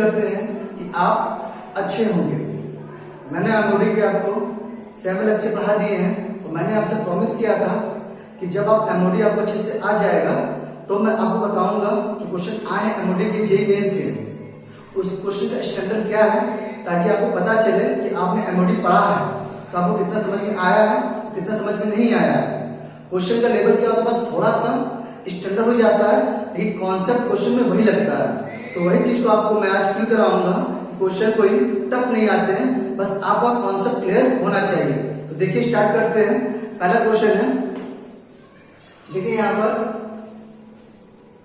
करते हैं कि आप अच्छे होंगे। मैंने एमओडी के आपको 7 लेक्चर पढ़ा दिए हैं, तो मैंने आपसे प्रॉमिस किया था कि जब आप एमओडी आपको अच्छे से आ जाएगा तो मैं आपको बताऊंगा जो क्वेश्चन आए हैं एमओडी के जेईई मेंस के, उस क्वेश्चन का स्टैंडर्ड क्या है, ताकि आपको पता चले कि आपने एमओडी पढ़ा है तो आपको कितना समझ में आया है, कितना समझ में नहीं आया है। क्वेश्चन का लेवल क्या होता है, बस थोड़ा सा स्टैंडर्ड हो जाता है, लेकिन कॉन्सेप्ट क्वेश्चन में वही लगता है। तो वही चीज को आपको मैं आज फील कराऊंगा। क्वेश्चन कोई टफ नहीं आते हैं, बस आपका कॉन्सेप्ट क्लियर होना चाहिए। तो देखिए स्टार्ट करते हैं। पहला क्वेश्चन है, देखिए यहाँ पर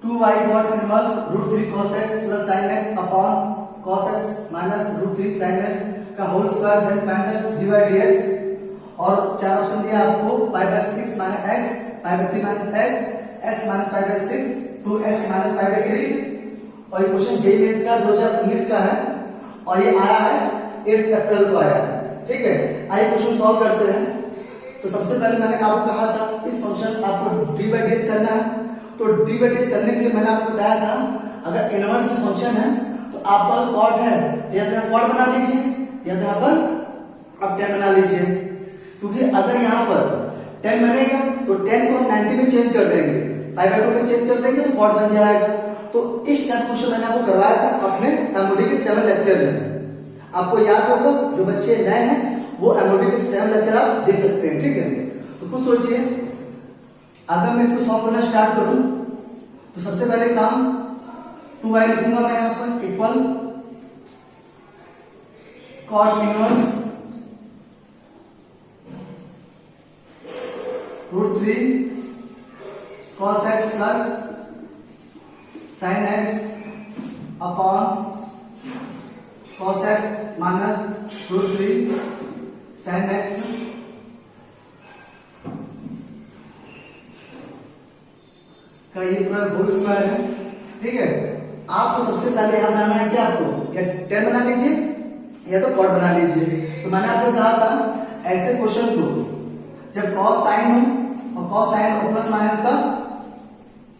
2y cot inverse √3 cos x plus sin x upon cos x minus √3 sin x का whole square, then find the dx। और चार ऑप्शन दिया आपको, π/6 minus x, π/3 minus x, x minus π/6, 2x minus π/3। और ये क्वेश्चन जेईई मेंस का 2019 का है और ये आया है 8 अप्रैल को आया है। ठीक है, आइए क्वेश्चन सॉल्व करते हैं। तो सबसे पहले मैंने आपको कहा था इस फंक्शन आपको d/ds करना है। तो d/ds करने के लिए मैंने आपको बताया था, अगर इनवर्स में फंक्शन है तो आपका कॉट है या तो यहाँ कॉट बना लीजिए या तो यहाँ पर आप tan बना लीजिए, क्योंकि अगर यहाँ पर tan बनेगा तो tan को हम 90 में चेंज कर देंगे, π/2 में चेंज कर देंगे तो कॉट बन जाएगा। तो इस टाइप क्वेश्चन मैंने आपको करवाया था अपने एमओडी के 7 लेक्चर में। आपको याद होगा, जो बच्चे नए हैं वो एमओडी के 7 लेक्चर आप देख सकते हैं। ठीक है, तो कुछ सोचिए, अगर मैं इसको सॉल्व करना स्टार्ट करूं तो सबसे पहले काम 2y लिखूंगा मैं यहाँ पर equal cot inverse √3 cos x plus sin x upon cos x minus √3 sin x का ये पूरा होल स्क्वायर है। ठीक है, आपको सबसे पहले यहाँ बनाना है क्या, आपको या tan बना लीजिए या तो cot बना लीजिए। तो मैंने आपसे कहा था ऐसे क्वेश्चन को जब cos sin हो और cos sin और प्लस माइनस का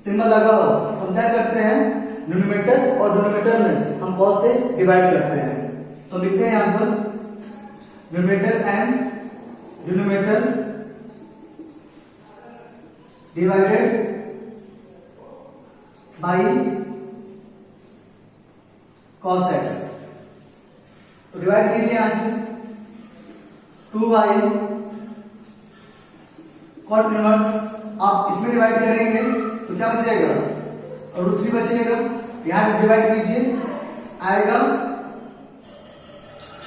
सिंबल लगा हो तो हम क्या करते हैं, न्यूमरेटर और डिनोमिनेटर में हम cos से डिवाइड करते हैं। तो लिखते हैं यहाँ पर numerator and denominator divided by cos x। तो डिवाइड कीजिए यहां से 2y cot इनवर्स, आप इसमें डिवाइड करेंगे तो क्या बचेगा, √3 बचेगा। यहां डिवाइड कीजिए, आएगा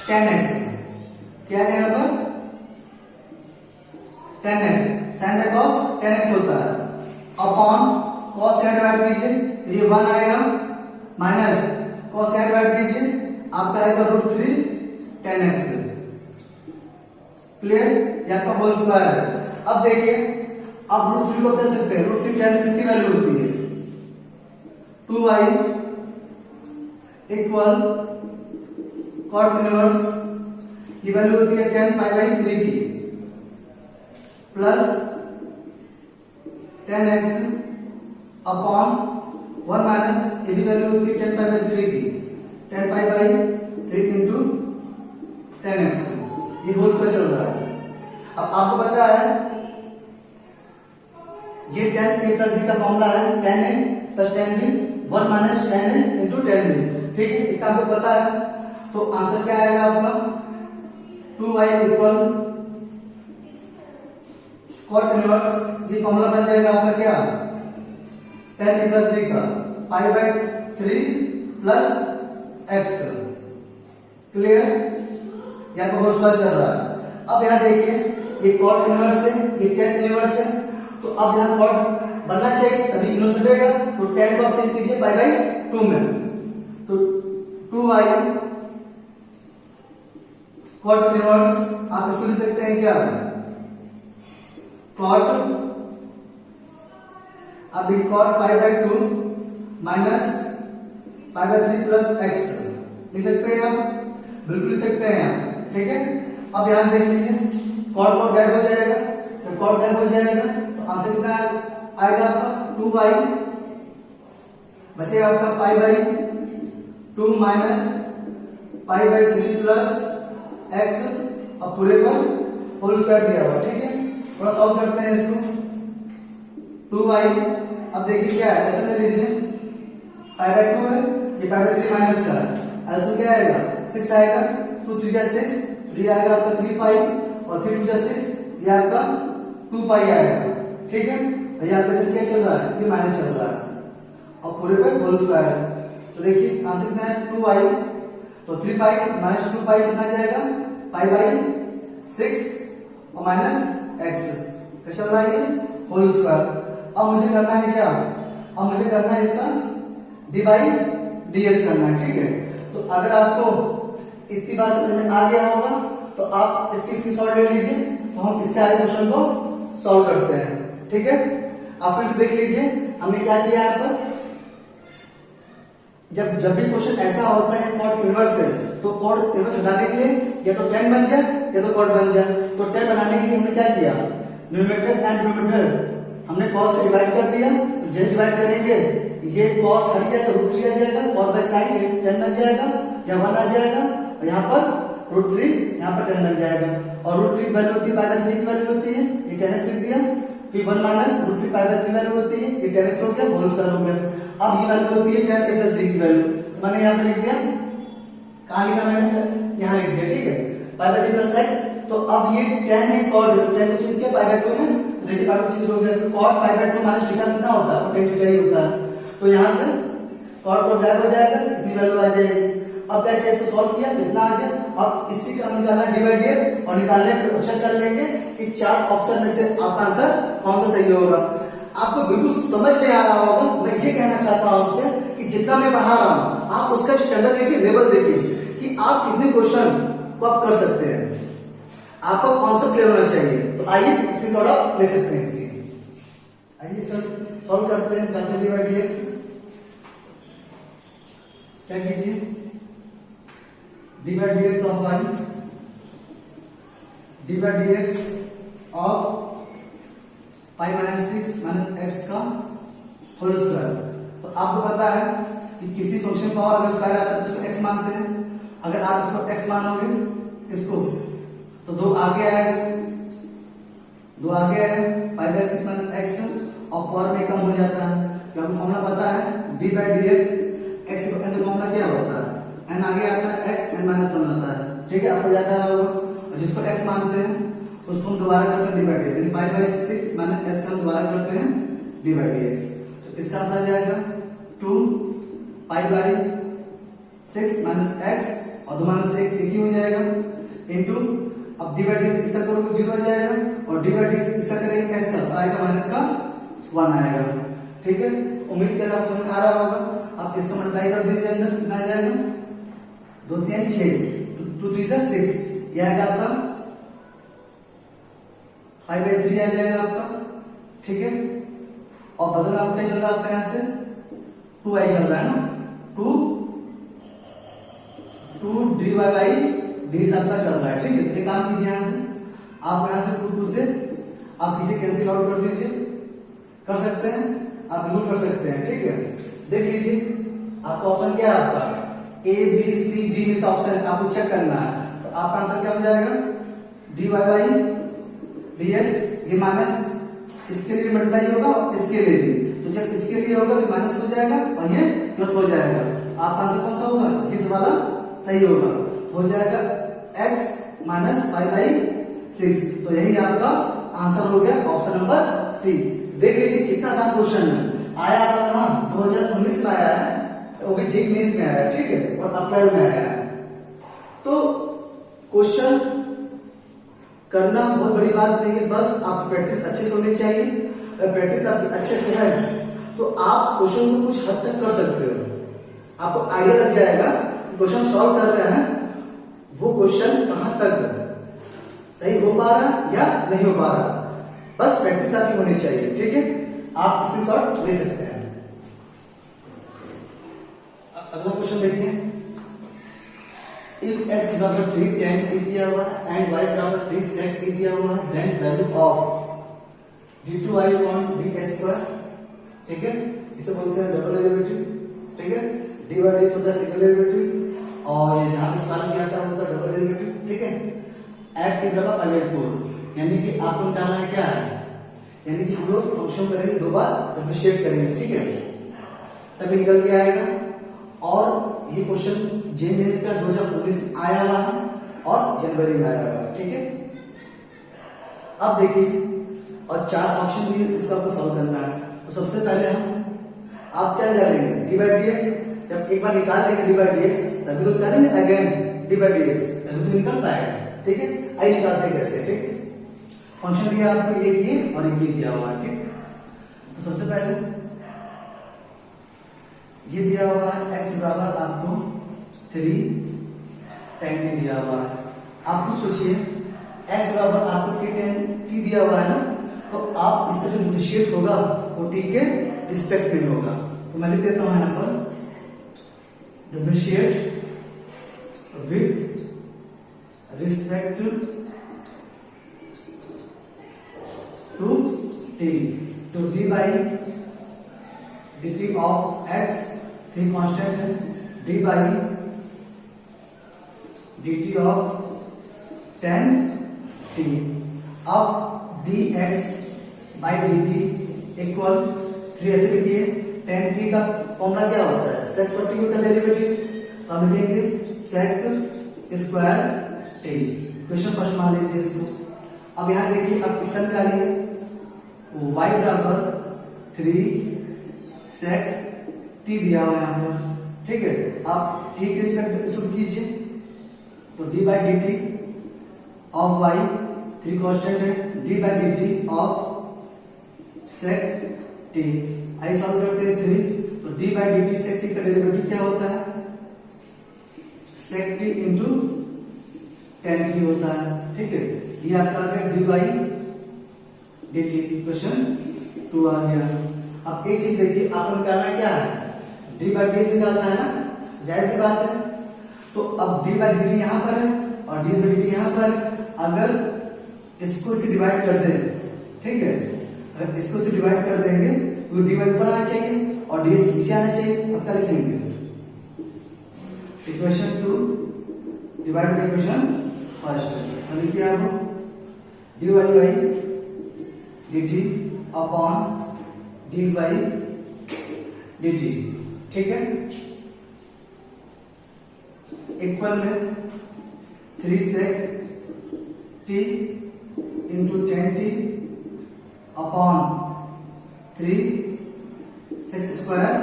tan x। क्या है यहां पर tan x, sin cos tan x होता है, अपॉन cos से डिवाइड कीजिए तो ये 1 आएगा, माइनस cos से डिवाइड कीजिए आपका आएगा √3 tan x। क्लियर, ये आपका होल स्क्वायर है। अब देखिए, आप √3 को कर सकते हैं, √3 tan किसकी वैल्यू होती है, 2y इक्वल cot इनवर्स, ये वैल्यू होती है tan π/3 की, plus tan x upon 1 minus ये भी वैल्यू होती है tan π/3 की, tan π/3 इंटू tan x, ये होल पर चल रहा है। अब आपको पता है ये tan a प्लस b का फॉर्मूला है, tan a plus tan b, 1 minus tan a into tan b। ठीक है, इतना आपको पता है। तो आंसर क्या आएगा आपका, 2y इक्वल cot इनवर्स, ये फॉर्मूला बन जाएगा आपका क्या, tan a प्लस b का π/3 प्लस x। क्लियर, यहाँ पर होल स्क्वायर चल रहा है। अब यहाँ देखिए, ये cot इनवर्स है, ये tan इनवर्स है, तो अब यहाँ cot बनना चाहिए तभी इनवर्स मिलेगा। तो tan को आप चेंज कीजिए π/2 में, तो 2y cot इनवर्स, आप इसको लिख सकते हैं क्या, cot, अब cot π/2 माइनस π/3 प्लस x लिख सकते हैं आप, बिल्कुल लिख सकते हैं आप। ठीक है, अब यहां देख लीजिए, cot गायब हो जाएगा, तो cot गायब हो जाएगा तो आंसर कितना आएगा आपका, 2y बचेगा आपका π/2 2 minus pi by 3 plus x, अब पूरे पर होल स्क्वायर दिया हुआ, ठीक है। थोड़ा सॉल्व करते हैं इसको। 2y, अब देखिए क्या है, ऐसे ले लीजिए, पाई बाई 2 है, ये पाई बाई 3 माइनस का है, ऐसे क्या आएगा 6 आएगा, 2 3 जा 6, तो ये आएगा आपका 3 पाई और 3 2 जा 6, ये आपका 2 पाई आएगा, ठीक है। और यहाँ पे क्या चल रहा है, ये माइनस चल रहा है और पूरे पे होल स्क्वायर है, तो देखिए आंसर कितना है 2y, तो 3 पाई माइनस 2 पाई कितना जाएगा, पाई बाई 6 और माइनस एक्स, क्या चल रहा है ये होल स्क्वायर। अब मुझे करना है क्या, अब मुझे करना है इसका डी बाई डी एस करना है, ठीक है। तो अगर आपको इतनी बात समझ में आ गया होगा तो आप इसकी स्क्रीनशॉट ले लीजिए, तो हम इसके आगे क्वेश्चन को सॉल्व करते हैं, ठीक है। आप फिर से देख लीजिए हमने क्या किया यहाँ पर, जब भी क्वेश्चन ऐसा होता है कॉट इनवर्स है, तो कॉट इनवर्स बनाने के लिए या तो टेन बन जाए या तो कॉट बन जाए। तो टेन बनाने के लिए हमने क्या किया, न्यूमरेटर एंड डिनोमिनेटर हमने cos से डिवाइड कर दिया, तो जब डिवाइड करेंगे ये cos हट जाएगा, √3 आ जाएगा, cos बाय sin 10 बन जाएगा या 1 आ जाएगा, और यहाँ पर √3 यहाँ पर 10 बन जाएगा, और √3 वैल्यू होती है पाई बाय 3 की वैल्यू होती है, ये 10x लिख दिया, फिर 1 माइनस √3 पाई बाय 3 वैल्यू होती है, ये 10x हो गया, होल स्क्वायर हो गया। अब ये वैल्यू होती है 10a प्लस b की वैल्यू, मैंने यहाँ पे लिख दिया, कहाँ लिखा मैंने, यहाँ लिख दिया, ठीक है, पाई बाय 3 प्लस x। तो अब ये 10 है cos, तो 10 को चेंज किया पाई बाय 2 में, तो देखिए पाई बाय 2 चेंज हो गया, तो cos pi by 2 minus theta कितना होता है, 10 थीटा ही होता है, तो यहाँ से cos को गायब हो जाएगा, कितनी वैल्यू आ जाएगी। अब क्या किया, इसको सॉल्व किया, कितना आ गया, अब इसी का निकालना डी बाई डी एक्स, और निकालने पे चेक कर लेंगे कि 4 ऑप्शन में से आपका आंसर कौन सा सही होगा। आपको बिल्कुल समझ नहीं आ रहा होगा, मैं ये कहना चाहता हूं आपसे कि जितना मैं पढ़ा रहा हूं आप उसका स्टैंडर्ड देखिए, लेवल देखिए कि आप कितने क्वेश्चन को आप कर सकते हैं, आपका कॉन्सेप्ट क्लियर होना चाहिए। तो आइए इसकी सॉल्व ले सकते हैं, इसकी आइए सर सॉल्व करते हैं, करते डी बाई डी एक्स। क्या कीजिए, d by d x of y, d by d x of pi minus 6 minus x का होल स्क्वायर। तो आपको पता है कि किसी फंक्शन का अगर स्क्वायर आता है तो उसको एक्स मानते हैं, अगर आप इसको एक्स मानोगे इसको तो 2 आगे आएगा, 2 आगे आएगा, पाई बाय 6 माइनस एक्स और पावर में कम हो जाता है, क्योंकि फॉर्मूला पता है D by d x, x का फॉर्मूला क्या होता है, एन आगे आता है एक्स, एन माइनस 1 आता है, ठीक है, आपको याद आ रहा होगा। और जिसको एक्स मानते हैं उसको हम दोबारा करते हैं डी बाई डी एक्स, यानी पाई बाय 6 माइनस एक्स का हम दोबारा करते हैं डी बाई डी एक्स। तो इसका आंसर आ जाएगा 2 पाई बाय 6 माइनस एक्स और 2 माइनस 1 एक ही हो जाएगा, इनटू अब डी बाई डी एक्स इसका करोगे 0 हो जाएगा, और डी बाई डी एक्स इसका करेंगे एक्स का, तो आएगा माइनस का 1 आएगा, ठीक है। उम्मीद करता हूं समझ आ रहा होगा। आप इसका मल्टीप्लाई कर दीजिए, अंदर कितना आ जाएगा, 2 3 6, 2 3 6, यह आएगा आपका 5 बाई 3 आ जाएगा आपका, ठीक है। और बदल आपका चल रहा है आपका यहाँ से 2i चल रहा है ना, 2 dy बाई डी आपका चल रहा है, ठीक है। तो एक काम कीजिए, यहाँ से आप यहाँ से 2 से आप पीछे कैंसिल आउट कर दीजिए, कर सकते हैं आप, बिल्कुल कर सकते हैं, ठीक है। देख लीजिए आपका ऑप्शन क्या है, आपका ए बी सी डी में से ऑप्शन आपको चेक करना है, तो आपका आंसर क्या हो जाएगा, d y by d x, ये माइनस इसके लिए मल्टीप्लाई होगा और इसके लिए भी, तो जब इसके लिए होगा तो माइनस हो जाएगा और ये प्लस हो जाएगा, आपका आंसर कौन सा होगा, इस वाला सही होगा, हो जाएगा x माइनस 5 बाई 6, तो यही आपका आंसर हो गया ऑप्शन नंबर सी। देख लीजिए कितना आसान क्वेश्चन है, आया आपका कहां 2019 में आया है, वो भी जी 19 में आया है, ठीक है, और अप्रैल में आया है। तो क्वेश्चन करना बहुत बड़ी बात नहीं है, बस आप प्रैक्टिस अच्छे से होनी चाहिए। अगर प्रैक्टिस आपकी अच्छे से है तो आप क्वेश्चन को कुछ हद तक कर सकते हो, आपको आइडिया लग जाएगा क्वेश्चन सॉल्व कर रहे हैं वो क्वेश्चन कहां तक सही हो पा रहा या नहीं हो पा रहा, बस प्रैक्टिस आपकी होनी चाहिए, ठीक है। आप इसकी शॉर्ट ले सकते हैं। अगला क्वेश्चन देखिए, इफ x बराबर 3 tan e दिया हुआ है एंड y बराबर 3 sec e दिया हुआ है, then value of d2y upon d x square, ठीक है, इसे बोलते हैं डबल डेरिवेटिव, ठीक है। डी बाई डी एक्स होता है सिंगल डेरिवेटिव, और ये जहां पे सवाल किया था वो होता है डबल डेरिवेटिव, ठीक है। एट टी बराबर पाई बाई 4, यानी कि आपको निकालना है क्या है, यानी कि हम लोग फंक्शन करेंगे, दो बार डिफरेंशिएट करेंगे, ठीक है, तभी निकल के आएगा। और ये क्वेश्चन जे मेंस का 2019 में आया हुआ है और जनवरी में आया हुआ है, ठीक है। अब देखिए, और 4 ऑप्शन भी इसका आपको सॉल्व करना है। तो सबसे पहले आप क्या डालेंगे, डी बाई डी एक्स, जब एक बार निकाल देंगे डी बाई डी एक्स तभी तो निकालेंगे again D by d x, तभी तो निकल पाएगा, ठीक है। आई निकालते हैं कैसे, ठीक है। फंक्शन दिया आपको एक ये और एक ये दिया हुआ है, ठीक है। तो सबसे पहले ये दिया हुआ है x बराबर आपको 3 tan t दिया हुआ है। आपको सोचिए x बराबर आपको 3 tan t दिया हुआ है ना, तो आप इसका जो डिफरेंशिएट होगा वो t के रिस्पेक्ट में होगा। तो मैं लिख देता हूं यहां पर differentiate with respect to t, तो d by dt of x 3 constant है, d by dt of tan t। अब dx बाई dt इक्वल 3 ऐसे लिखिए, tan t का फॉर्मूला क्या होता है, sec पर t होता है डेरिवेटिव, तो हम लिखेंगे sec square t। Question first मान लीजिए इसको। अब यहां देखिए, अब इसका निकालिए, y बराबर 3 sec t दिया हुआ है यहां पर, ठीक है। आप t के रिस्पेक्ट इसको कीजिए, तो d by dt of y 3 constant है, d by dt of sec t। I solve करते हैं 3, तो d by dt sec t का डेरिवेटिव क्या होता है, sec t into tan t होता है, ठीक है। ये आपका आ गया d बाई dt, क्वेश्चन 2 आ गया। अब एक चीज देखिए, आपको निकालना क्या है, डी बाई डी एक्स निकालना है ना, जाहिर सी बात है। तो अब डी बाई डी टी यहां पर है और डी बाई डी टी यहां पर है। अगर इसको इसे डिवाइड कर दें, ठीक है, अगर इसको इसे डिवाइड कर देंगे तो डी बाई ऊपर आना चाहिए और डी एक्स नीचे आना चाहिए। अब क्या लिखेंगे, equation 2 divide by equation first, तो लिखिए आप d y by d t upon dx by dt, ठीक है, इक्वल में 3 sec t into tan t upon 3 sec square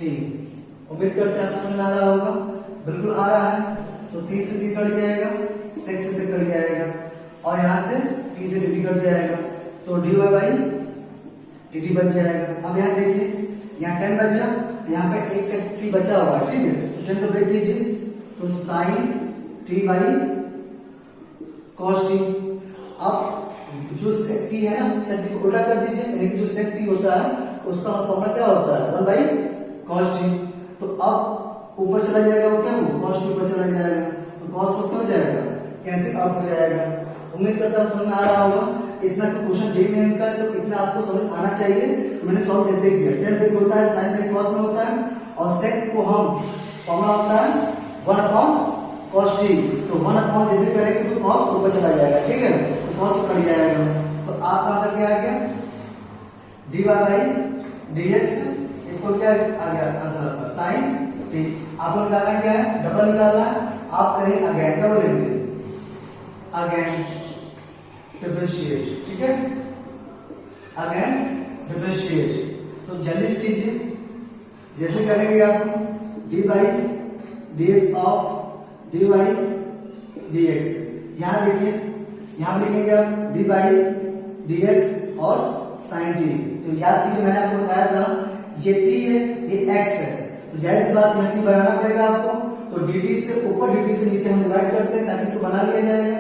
t। उम्मीद करते हैं आपको समझ में आ रहा होगा, बिल्कुल आ रहा है। तो 3 से 3 कट जाएगा, sec से कट जाएगा, और यहां से t से dt कट जाएगा, तो dy बाई dt बच जाएगा। अब यहाँ देखिए, यहाँ 10 बचा, यहाँ पे एक sec t बचा हुआ है, ठीक है, तो 10 को ब्रेक कीजिए, तो sin t by cos t। अब जो sec t है ना, sec t को उल्टा कर दीजिए, यानी कि जो sec t होता है उसका फॉर्मूला क्या होता है, 1 बाई cos t। तो अब ऊपर चला जाएगा, वो क्या हो, cos t ऊपर चला जाएगा, तो cos को क्या हो जाएगा, कैंसिल आउट हो जाएगा। उम्मीद करता हूं समझ में आ रहा होगा। इतना क्वेश्चन जे मेंस का है, तो इतना आपको समझ आना चाहिए। तो मैंने सॉल्व कैसे किया, tan ब्रेक होता है, sin ब्रेक cos में होता है, और sec को हम फॉर्मूला होता है 1 अपॉन cos t। तो 1 अपॉन जैसे करेंगे तो cos ऊपर चला जाएगा, ठीक है, तो cos कट जाएगा। तो आपका आंसर क्या आ गया, dy बाई dx इक्वल क्या आ गया आंसर आपका sin t। आपको निकालना क्या है, डबल निकालना है। आप करें अगेन, क्या बोलेंगे, अगेन डिफरेंशिएट, ठीक है, अगेन डिफरेंशिएट। तो जल्दी से कीजिए, जैसे करेंगे आप d by dx of dy dx। यहां देखिए, यहां लिखेंगे आप d बाई dx और sin t। तो याद कीजिए, मैंने आपको बताया था ये t है, ये x है, तो जाहिर सी बात यहाँ t बनाना पड़ेगा आपको। तो dt से ऊपर dt से नीचे हम डिवाइड करते हैं ताकि इसको बना लिया जाएगा।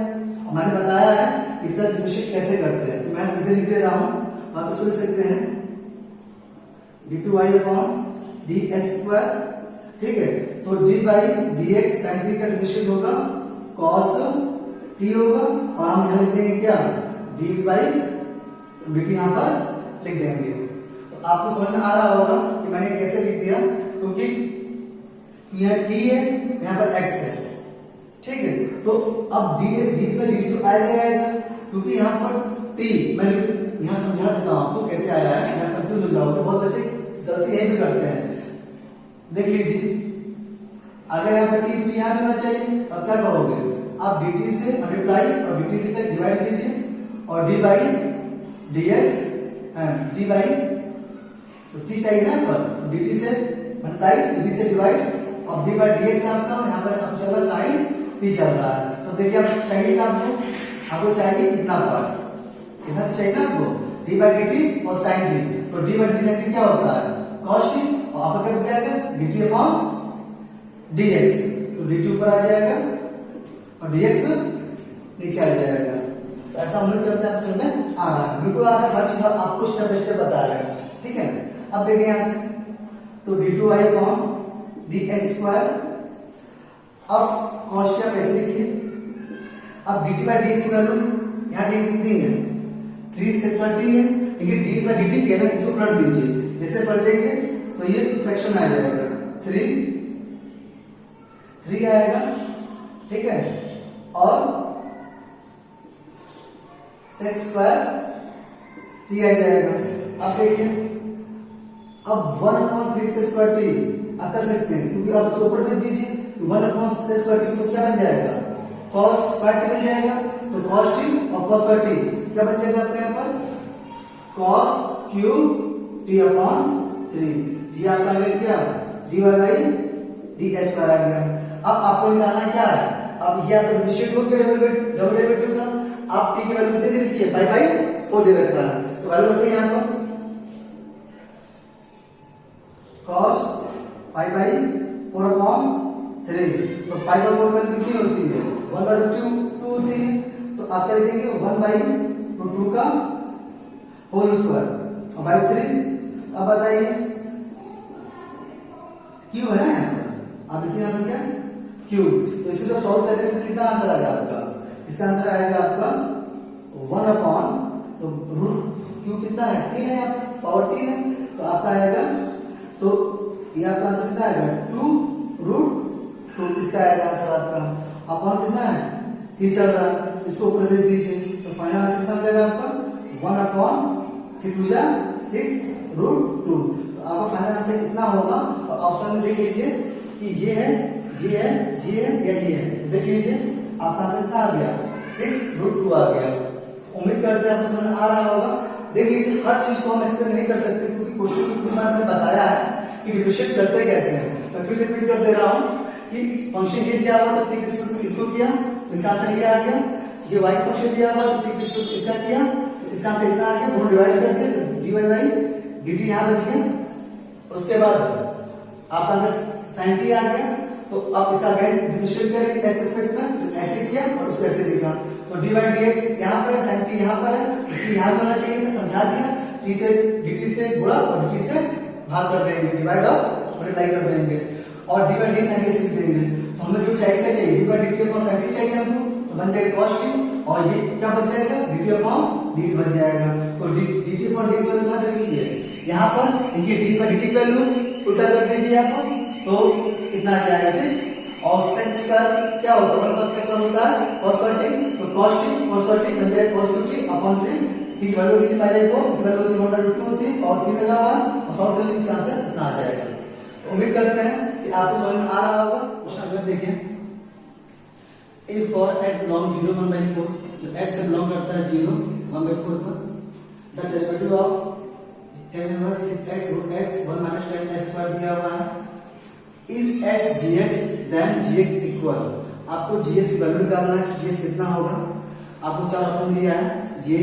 और मैंने बताया है इसका डिफरेंशिएट कैसे करते हैं, तो मैं सीधे लिख दे रहा हूं, आप इसको लिख सकते हैं d2y अपॉन ds स्क्वायर, ठीक है। तो d by dx sin t का डिफरेंशिएट होगा cos t होगा, और हम यहां लिख देंगे क्या, dx बाई dt यहां पर लिख देंगे। तो आपको समझ में आ रहा होगा कि मैंने कैसे लिख दिया, क्योंकि यहाँ टी है, यहाँ पर एक्स है, ठीक है। तो अब डी से डी तो आएगा, क्योंकि यहाँ पर टी, मैं यहाँ समझा देता हूँ आपको कैसे आया है, यहाँ कंफ्यूज हो जाओगे, बहुत बच्चे गलती यही भी करते हैं। देख लीजिए, अगर यहाँ पर टी तो यहाँ भी होना चाहिए, अब क्या कहोगे आप dt से मल्टीप्लाई और dt से डिवाइड कीजिए, और d by dx t by, तो t चाहिए ना पर, dt से मल्टीप्लाई, d से डिवाइड, अब d बाई dx आपका यहाँ पर अब चल रहा साइन t चल रहा है। तो देखिए आप चाहिए ना, आपको चाहिए कितना पार्ट, कितना तो चाहिए ना आपको, d बाई dt और sin t, तो d by dt sin t क्या होता है cos t, और आपका क्या बच जाएगा dt अपॉन dx, तो dt ऊपर आ जाएगा और dx नीचे आ जाएगा। तो ऐसा हम लोग करते हैं, आप समझ में आ रहा है, बिल्कुल आ रहा है, हर चीज आपको स्टेप बाय स्टेप बता रहे हैं, ठीक है। अब देखिए यहाँ से, तो d2y अपॉन dx स्क्वायर, अब cos t आप ऐसे लिखिए, अब dt बाई dx की वैल्यू यहाँ देखिए कितनी है 3/6 है, लेकिन ds बाई dt के ना इसको पलट दीजिए, जैसे पलटेंगे तो ये फ्रैक्शन आ जाएगा, 3 आएगा, ठीक है, और sec स्क्वायर t आ जाएगा। अब देखिए, अब 1/3 sec स्क्वायर t आप कर सकते हैं, क्योंकि आप इसको ऊपर भेज दीजिए, 1/3 sec स्क्वायर t तो क्या बन जाएगा cos स्क्वायर t बन जाएगा, तो cos t और cos स्क्वायर t क्या बन जाएगा आपके यहाँ पर cos क्यूब t अपॉन 3, ये आपका आ गया क्या dy बाई ds स्क्वायर आ गया। अब आपको निकालना क्या है, अब ये आपका निश्चित हो गया डबल डेरिवेटिव का, आप t की वैल्यू कितनी दे रखी है पाई बाई 4 दे रखा है, तो वैल्यू रखिए यहाँ पर cos पाई बाई 4 अपॉन 3, तो पाई बाई 4 वैल्यू कितनी होती है 1/2 होती है, तो आप क्या लिखेंगे 1/2 का होल स्क्वायर और बाई 3। अब बताइए क्यू है ना यहाँ पर, आप लिखिए यहाँ पर क्या क्यू, तो इसको जब सॉल्व करेंगे तो कितना आंसर आएगा आपका, इसका आंसर आएगा आपका 1 अपॉन, तो रूट क्यू कितना है 3 है, आप पावर 3 है, तो आपका आएगा, तो ये आपका आंसर कितना आएगा 2√2, इसका आएगा आंसर आपका, अपॉन कितना है 3 चल रहा है, इसको ऊपर भेज दीजिए, तो फाइनल आंसर कितना हो जाएगा आपका 1 अपॉन 3 6√2। तो आपका फाइनल आंसर कितना होगा, और ऑप्शन में देख लीजिए कि ये है, ये है, ये है या ये है, देख लीजिए आपका आंसर कितना आ गया 6√2 आ गया। उम्मीद करते हैं आपको समझ में आ रहा होगा। देख लीजिए हर चीज को हम एक्सप्लेन नहीं कर सकते, क्योंकि क्वेश्चन के बारे में बताया है कि डिफरेंशिएट करते कैसे हैं। मैं फिर से रिपीट कर दे रहा हूँ कि फंक्शन ये दिया हुआ तो इसको किया तो इसका आंसर ये आ गया, ये y फंक्शन दिया हुआ तो इसका किया तो इसका आंसर इतना आ गया, दोनों डिवाइड कर दिया तो dy बाई dt यहाँ बच गया। उसके बाद आपका आंसर sin t आ गया, तो आप इसका अगेन डिफरेंशिएट करेंगे x रिस्पेक्ट में, तो ऐसे किया और उसको ऐसे लिखा, तो dy बाई dx यहाँ पर है, sin t यहाँ पर है, t यहाँ होना चाहिए था, समझा दिया, t से dt से गुणा और dt से भाग कर देंगे, डिवाइड और मल्टीप्लाई कर देंगे, और dy by dx sin t लिख देंगे। तो हमें जो चाहिए क्या चाहिए dy by dt upon sin t चाहिए हमको, तो बन जाएगा cos t, और ये क्या बच जाएगा dt अपॉन dx बच जाएगा। तो dt अपॉन dx वैल्यू कहाँ रखी है यहाँ पर, इनकी डी बाई dt वैल्यू उल्टा कर दीजिए आप, तो इतना आ जाएगा, ठीक। और sec स्क्वायर क्या होता है, 1 sec स्क्वायर होता है cos स्क्वायर t, तो cos स्क्वायर t बन जाएगा cos t अपॉन 3, t की वैल्यू नीचे पाई बाई 4, इस वैल्यू की 1/2 होती है और 3 लगा हुआ है, और सॉल्व करने इसका आंसर इतना आ जाएगा। तो उम्मीद करते हैं कि आपको समझ में आ रहा होगा। क्वेश्चन अगर देखिए, if for x belong 0 1/4, तो x से बिलोंग करता है 0 1/4 पर, the derivative of tan inverse x root x 1 minus tan x square दिया हुआ है, if x gx then gx equal, आपको gx की वैल्यू निकालना है, gx कितना होगा, आपको 4 ऑप्शन दिया है जे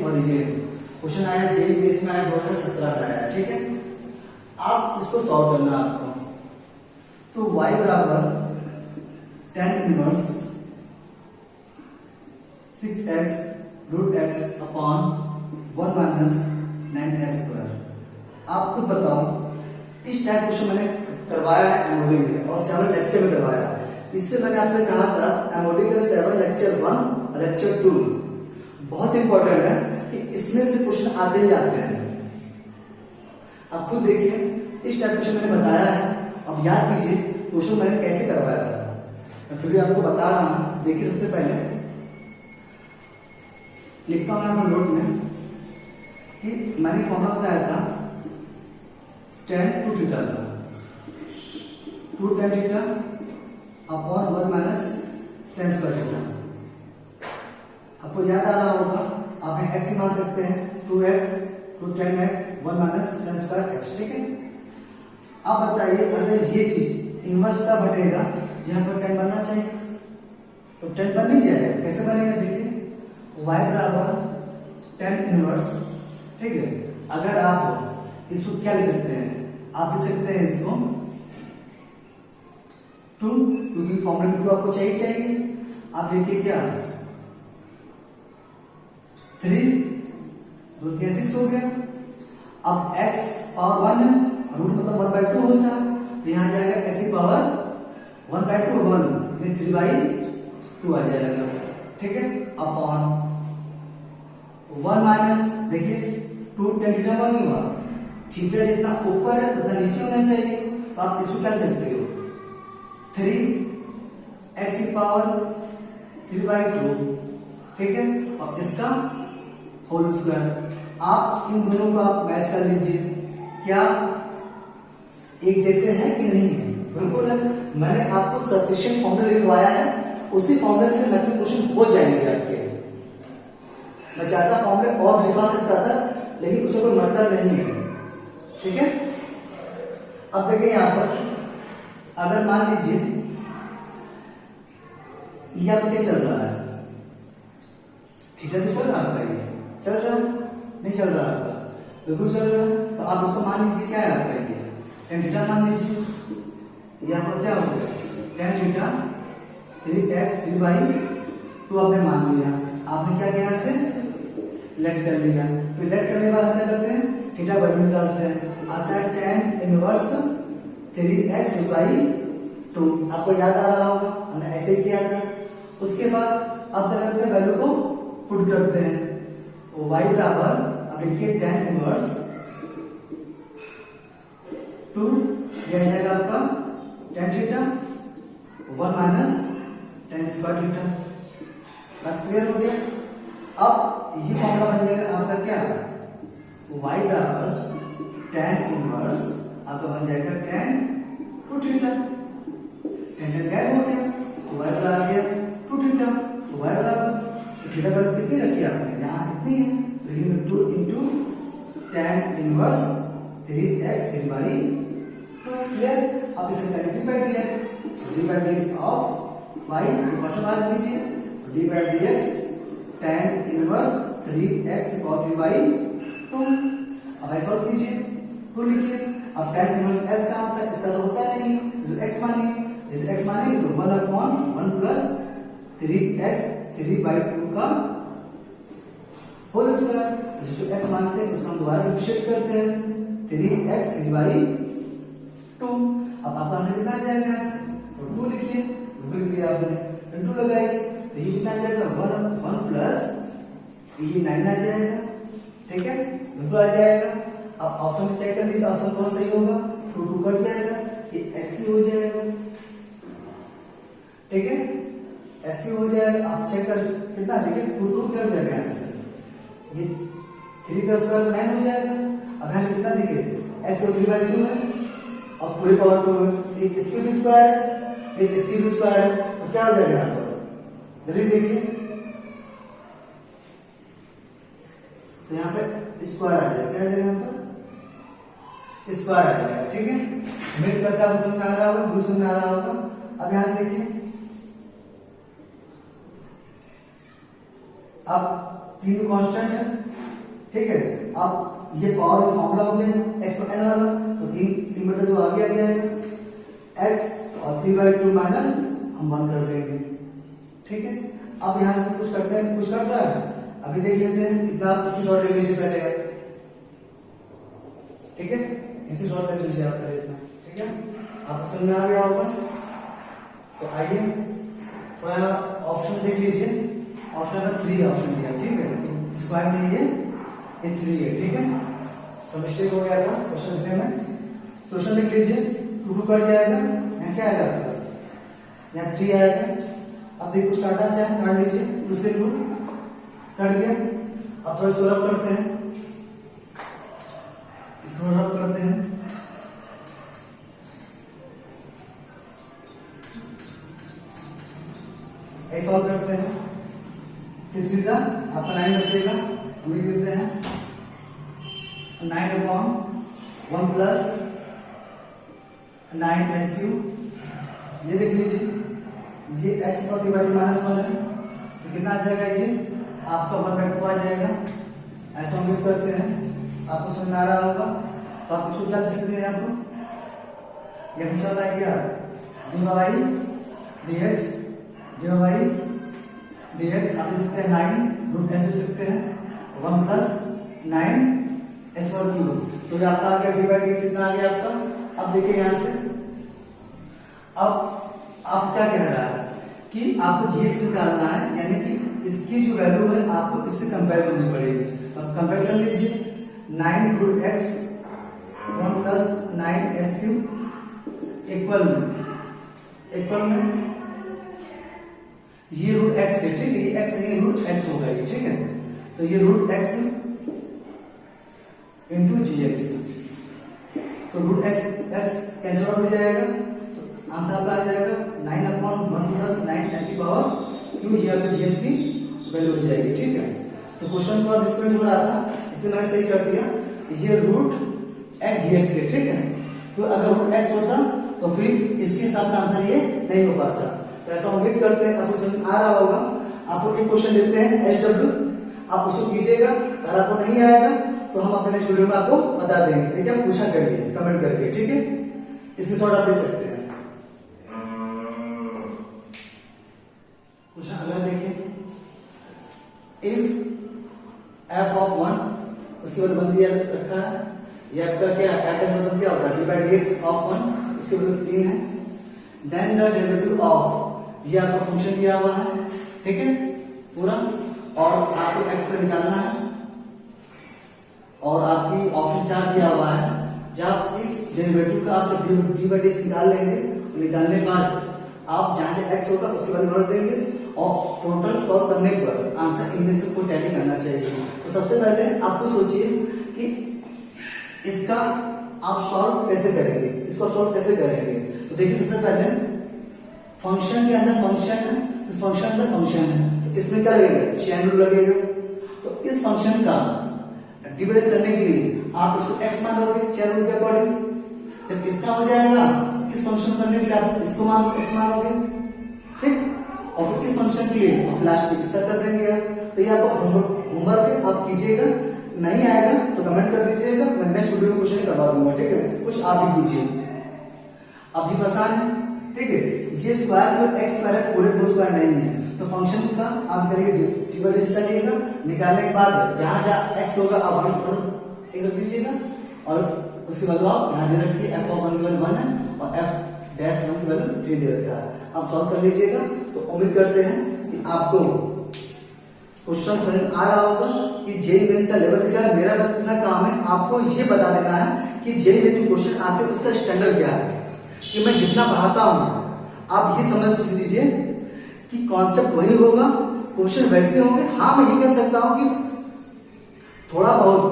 और जे। क्वेश्चन आया जे इसमें आया 2017 का आया, ठीक है। आप इसको सॉल्व करना है आपको, तो y बराबर tan inverse 6x root x upon 1 minus 9x square. आप खुद बताओ, इस टाइप क्वेश्चन मैंने करवाया है एमओडी में और 7 लेक्चर में करवाया। इससे मैंने आपसे कहा था एमओडी का 7 लेक्चर 1 लेक्चर 2 बहुत इंपॉर्टेंट है कि इसमें से क्वेश्चन आते ही आते हैं। आप खुद देखिए, इस टाइप क्वेश्चन मैंने बताया है, अब याद कीजिए क्वेश्चन मैंने कैसे करवाया था, मैं फिर भी आपको बता रहा हूँ। देखिए सबसे पहले लिखता हूँ यहाँ पर नोट में कि मैंने फॉर्मूला बताया था tan 2 थीटा का, 2 tan theta upon 1 minus tan square theta. आपको याद आ रहा होगा, आप x ही मान सकते हैं, 2x 2 tan x 1 minus tan square x, ठीक है। आप बताइए अगर ये चीज इनवर्स का बनेगा, यहाँ पर tan बनना चाहिए, तो tan बन नहीं जाएगा। कैसे बनेगा, देखिए y बराबर tan इनवर्स, ठीक है। अगर आप इसको क्या लिख सकते हैं, आप लिख सकते हैं इसको 2, क्योंकि फॉर्मूला 2 आपको चाहिए। आप देखिए क्या 3 2 3 6 हो गया। अब x पावर 1 है, रूट मतलब 1/2 होता है, तो यहाँ जाएगा x की पावर 1/2 1 में 3/2 आ जाएगा, ठीक है। अपॉन 1 माइनस, देखिए 2 tan थीटा 1 नहीं हुआ, थीटा जितना ऊपर है उतना नीचे होना चाहिए, तो आप इसको क्या सकते हो 3x की पावर 3/2, ठीक है। और इसका होल स्क्वायर। आप इन दोनों को आप मैच कर लीजिए, क्या एक जैसे हैं कि नहीं है, बिल्कुल है। मैंने आपको सफिशिएंट फॉर्मूला लिखवाया है, उसी फॉर्मूले से मैथमेटिक्स क्वेश्चन हो जाएंगे आपके। मैं चाहता फॉर्मूले और लिखवा सकता था, लेकिन उसका कोई मतलब नहीं है, ठीक है। अब देखिए यहाँ पर अगर मान लीजिए यहाँ पर क्या चल रहा है, थीटा तो चल रहा है, चल रहा है नहीं चल रहा है, बिल्कुल चल रहा है। तो आप उसको मान लीजिए क्या है आपका ये tan थीटा मान लीजिए, यहाँ पर क्या हो गया tan थीटा 3x 3/2 आपने मान लिया। आपने क्या किया से लेट कर लिया, फिर लेट करने के बाद क्या करते हैं थीटा वैल्यू निकालते हैं, आता है tan इनवर्स 3x 3/2। आपको याद आ रहा होगा, हमने ऐसे ही किया था। उसके बाद अब क्या करते हैं वैल्यू को पुट करते हैं, y बराबर अब देखिए tan इनवर्स 2 यह जाएगा आपका tan theta 1 minus tan square theta. बात क्लियर हो गया। अब ये फॉर्मूला बन जाएगा आपका क्या y बराबर tan इनवर्स आपका बन जाएगा tan 2 थीटा, tan गायब हो गया, तो y बराबर आ गया 2 थीटा, तो y बराबर थीटा वैल्यू कितनी रखी आपने यहाँ इतनी है, तो 2 into tan inverse 3x 3/2। Clear. अब इसे dx dx of y first बात कीजिए, तो dx tan inverse 3x cos 3/2। अब ऐसा सॉल्व कीजिए, तो लिखिए। अब tan इनवर्स s का होता है, इसका तो होता नहीं, तो x मानिए, जैसे x मानेंगे तो 1/1 प्लस 3x 3/2 का होल स्क्वायर, जिसको x मानते हैं उसको हम दोबारा डिफरेंशिएट करते हैं 3x 3/2। अब आपका आंसर कितना आ जाएगा, तो 2 लिखिए, 2 लिख दिया आपने, इनटू लगाइए, तो ये कितना आ जाएगा 1 प्लस ये 9 आ जाएगा, ठीक है, बिल्कुल आ जाएगा। अब ऑप्शन में चेक कर लीजिए ऑप्शन कौन सही होगा, 2 2 कट जाएगा, ये s की हो जाएगा, ठीक है, s की हो जाएगा। आप चेक कर कितना, देखिए 2 2 क्या हो जाएगा आंसर, ये 3 का स्क्वायर 9 हो जाएगा। अब यहाँ कितना देखिए x को 3/2 है और पूरी पावर 2 है, एक इसकी भी स्क्वायर है एक इसकी भी स्क्वायर है, तो क्या हो जाएगा यहाँ पर जल्दी देखिए, तो यहाँ पे स्क्वायर आ जाएगा, क्या आ जाएगा यहाँ पर स्क्वायर आ जाएगा, ठीक है। उम्मीद करते हैं आपको समझ में आ रहा होगा, समझ में आ रहा होगा। अब यहाँ से देखिए अब 3 कांस्टेंट है, ठीक है। अब ये पावर फॉर्मूला हो गया x को n वाला, तो 3/2 आगे आ जाएगा, x और 3/2 माइनस हम 1 कर देंगे, ठीक है। अब यहाँ से कुछ करते हैं, कुछ कट रहा है, अभी देख लेते हैं इतना। आप इसी शॉर्ट ले लीजिए पहले, ठीक है, इसी शॉर्ट ले लीजिए आप पहले इतना, ठीक है। आपको समझ में आ गया होगा। तो आइए थोड़ा ऑप्शन देख लीजिए, ऑप्शन नंबर 3 ऑप्शन दिया, ठीक है, स्क्वायर नहीं है, ये 3 है, ठीक है। तो मिस्टेक हो गया था क्वेश्चन लिखने में, सोल्यूशन लिख लीजिए, 2 2 कट जाएगा, यहाँ क्या आएगा आपका, यहाँ 3 आएगा। अब देखो स्टार्ट आ जाए, काट लीजिए, दूसरे रूट कट गया। अब थोड़ा इसको रफ करते हैं, इसको रफ करते हैं। ऐसे सॉल्व करते हैं। 3 से आपका 9 बचेगा, हम लिख देते हैं 9/1 प्लस 9s³। ये देख लीजिए, ये x का -1 है, तो कितना आ जाएगा, ये आपका 1/2 आ जाएगा। ऐसा उम्मीद करते हैं आपको समझ में आ रहा होगा। तो आप इसको क्या लिख सकते हैं, आपको ये हमेशा है क्या, dy/dx आप लिख सकते हैं 9√s लिख सकते हैं 1 प्लस 9s/3। तो ये आपका आ गया dy/dx कितना आ गया आपका। अब देखिए यहां से, अब आप क्या कह रहा है कि आपको gx निकालना है, यानी कि इसकी जो वैल्यू है आपको इससे कंपेयर करनी पड़ेगी। अब कंपेयर कर लीजिए, 9√x 1 प्लस 9s³ इक्वल में ये √x है, ठीक है, ये x नहीं √x होगा ये, ठीक है। तो ये √x इंटू gx, तो √x कैंसिल आउट हो जाएगा, तो आंसर आपका आ जाएगा 9/1 प्लस 9s³। ये आपकी gx की वैल्यू हो जाएगी, ठीक है। तो क्वेश्चन थोड़ा डिस्प्लेट हो रहा था, इसलिए मैंने सही कर दिया, ये √x gx है, ठीक है। तो अगर √x होता तो फिर इसके हिसाब से आंसर ये नहीं हो पाता। तो ऐसा उम्मीद करते हैं आपको समझ आ रहा होगा। आपको एक क्वेश्चन देते हैं HW, आप उसको कीजिएगा, अगर आपको नहीं आएगा तो हम अपने नेक्स्ट वीडियो में आपको बता देंगे, ठीक है। पूछा करिए कमेंट करके, ठीक है, इसके शॉर्ट आप ले सकते हैं। क्वेश्चन अगला देखिए, इफ f(1) उसके बाद बंद दिया रखा है, ये आपका क्या f का मतलब क्या होता है, dy/dx of 1, इसके मतलब 3 है। देन द डेरिवेटिव ऑफ, ये आपका फंक्शन दिया हुआ है, ठीक है पूरा, और आपको x पर निकालना है, और आपकी ऑप्शन 4 दिया हुआ है। जब इस डेरिवेटिव का आप dy/dx निकाल लेंगे, तो निकालने के बाद आप जहां से x होगा उसके बाद नोट देंगे, और टोटल सॉल्व करने पर आंसर इनमें से कोई टैली करना चाहिए। तो सबसे पहले आपको सोचिए कि इसका आप सॉल्व कैसे करेंगे, इसको सॉल्व कैसे करेंगे। तो देखिए सबसे पहले फंक्शन के अंदर फंक्शन है, फंक्शन अंदर फंक्शन है, तो इसमें क्या लगेगा, चेन रूल लगेगा। तो इस फंक्शन का डिवाइड करने के लिए आप इसको x मान लोगे चेन रूल के अकॉर्डिंग। जब इसका हो जाएगा, इस फंक्शन करने के लिए आप इसको मान x मानोगे, ठीक, और फिर इस फंक्शन के लिए आप लास्ट में इसका कर देंगे। तो ये आपको होमवर्क है, आप कीजिएगा, नहीं आएगा तो कमेंट कर दीजिएगा, मैं नेक्स्ट वीडियो में क्वेश्चन करवा दूंगा, ठीक है। कुछ आप भी कीजिए, अभी आसान है, ठीक है। ये स्क्वायर में x स्क्वायर पूरे होल स्क्वायर नहीं है, तो फंक्शन का आप करेंगे dy/dx निकालिएगा, निकालने के बाद जहां जहां x होगा आप 1 रख दीजिएगा, और उसके बाद आप ध्यान दे रखिए f(1) की वैल्यू 1 है और f'(1) की वैल्यू 3 दे रखा है। आप सॉल्व कर लीजिएगा। तो उम्मीद करते हैं कि आपको क्वेश्चन समझ आ रहा होगा कि जेईई मेंस का लेवल क्या है। मेरा बस इतना काम है आपको ये बता देना है कि जेईई में जो क्वेश्चन आते हैं उसका स्टैंडर्ड क्या है, कि मैं जितना पढ़ाता हूं आप ये समझ लीजिए कि कॉन्सेप्ट वही होगा, क्वेश्चन वैसे होंगे। हाँ मैं ये कह सकता हूं कि थोड़ा बहुत,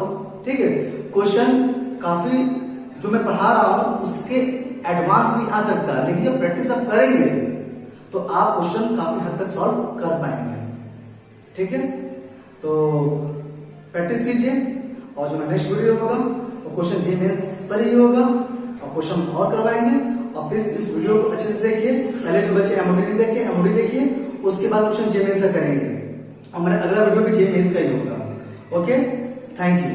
ठीक है, क्वेश्चन काफी जो मैं पढ़ा रहा हूं उसके एडवांस भी आ सकता है, लेकिन जब प्रैक्टिस आप करेंगे तो आप क्वेश्चन काफी हद तक सॉल्व कर पाएंगे, ठीक है। तो प्रैक्टिस कीजिए, और जो नेक्स्ट वीडियो होगा वो क्वेश्चन जेईई मेंस पर ही होगा, और क्वेश्चन और करवाएंगे। और प्लीज इस वीडियो को अच्छे से देखिए, पहले जो बच्चे एमओडी देखिए, उसके बाद क्वेश्चन जेईई मेंस का करेंगे, और मेरा अगला वीडियो भी जेईई मेंस का ही होगा। Okay, thank you.